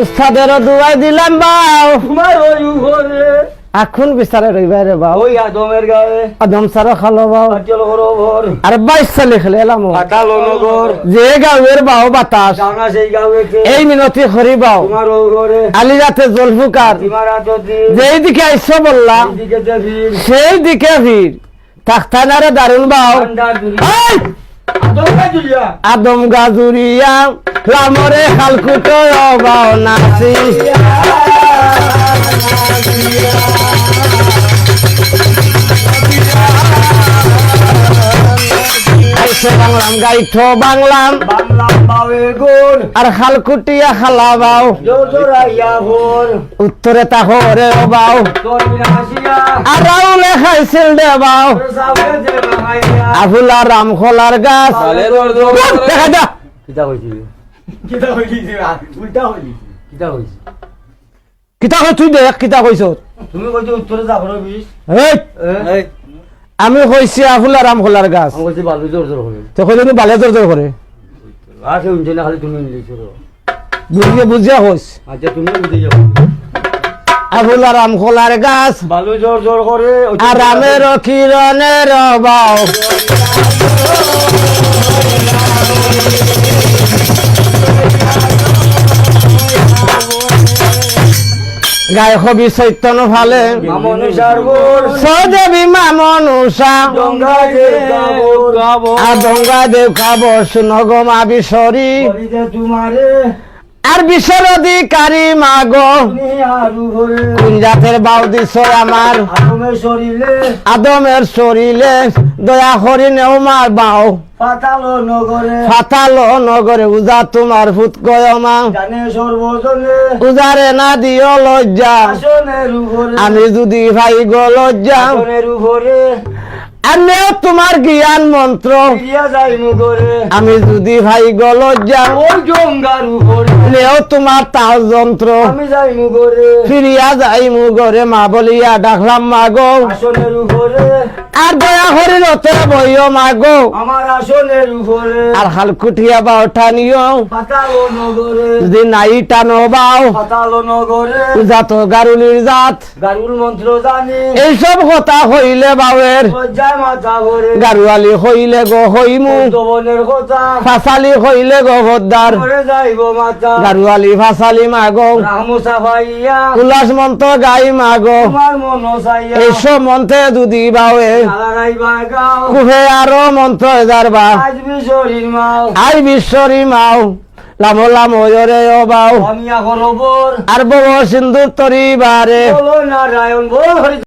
উস্তাদেরও দুয়াই দিলাম বাউ তোমার ওই ঘরে এখন বিচারে রইবা রে বাউ ওই আদমের গায়ে আদম সারা খালো বাউ আচল ঘর আরে 22 সালে খেলে এলাম আকালো নগর যে গাঁয়ের বাউ বাতাস জানা সেই গাঁয়ে কে এই মিনতি হরি বাউ তোমার ওই ঘরে আলিরাতে জলফুকার তোমার আতদি যেই দিকে আইসো বললা দিকে দেবীর সেই দিকে ভিড় থাকতানারে দারুন বাউ আন্ডার দুলি এই আদম গাজুলিয়া আদম গাজুরিয়া লামরে খালকুটো বাউ নাসি আইসো বাংলাম গাইঠো বাংলাম বাংলা বাউে গোল আর খালকুটিয়া খালা বাউ জোজরাইয়া ভোর উত্তরে তাহরে বাউ তোর বিনাশিয়া আর রাউলে খাইছিল দে বাউ সাবে দে মাইয়া আফুলা রামখোলার গাছ দেখা যা কিটা হইছি কিটা হইছি উল্টা হইছি কিটা হইছি কিতা কই তুই দেখ কিতা কইছ তুমি কইছো উত্তরে যাবর বিশ এই আমি কইছি আফুলা রামখোলার গাছ আমি কইছি বালু জোর জোর হবে তো কইলি বালে জোর জোর করে আরে উনছে না খালি তুমি মিলিছো বুঝিয়ে বুঝিয়া কইস আচ্ছা তুমি বুঝে যাও আফুলা রামখোলার গাছ বালু জোর জোর করে আর রামের কিরণের বাউ গায়ে কবি চৈতন্য ফালে মামনুষার গোর সদেবী মামনুষা গঙ্গা দেব গাবো আর গঙ্গা দেব খাব শুনগ মা বিশরী বলিতে তোমারে আর বিশ্বর অধিকারী মাগ তুমি আরু ঘরে কোন জাতের বাউ দিছ আমার আদমের শরীরে আদমের শরীরে দয়া করি নেও মার বাউ পাতালো নগরে ফাতালো নগরে উজা তোমার ফুট কয় মা জানে সর্বজনে উজারে না দিও লজ্জা আসনের উপরে আমি যদি ভাই গো লজ্জা আসনের উপরে আনেও তোমার জ্ঞান মন্ত্র ফিরিয়া যাই মুগরে আমি যদি ভাই গলজ্জা ওই গঙ্গার উপরে নেও তোমার তাল যন্ত্র আমি যাই মুগরে ফিরিয়া যাই মুগরে মা বলিয়া ডাকলাম মাগো আসনের উপরে আর দয়া হরি রতে বইও মাগো আমার আসনের উপরে আর হালকুটিয়া বাও টানিও পাতালো নগরে যদি নাই টানো বাও পাতালো নগরে জাত গারুলির জাত গারুর মন্ত্র জানি এইসব কথা হইলে বাউের লজ্জায় মাথা ভরে গারুয়ালি হইলে গো হইমু দবনের কথা ফাসালি হইলে গো ভদ্দার করে যাইব মাথা গারুয়ালি ফাসালি মাগো রামুসা ভাইয়া উল্লাস মন্ত্র গাই মাগো তোমার মন চাইয়া এইসব মন্ত্রে যদি বাউে গালাগাইবা গাও কুহে আরো মন্ত্র যারবা আজ বিশরীর মাও আই বিশ্বরী মাও লামো লামো জরে ও বাও আমি এখন ওপর আর বড় সিন্ধুর তরি বারে বলো নারায়ণ বল হরি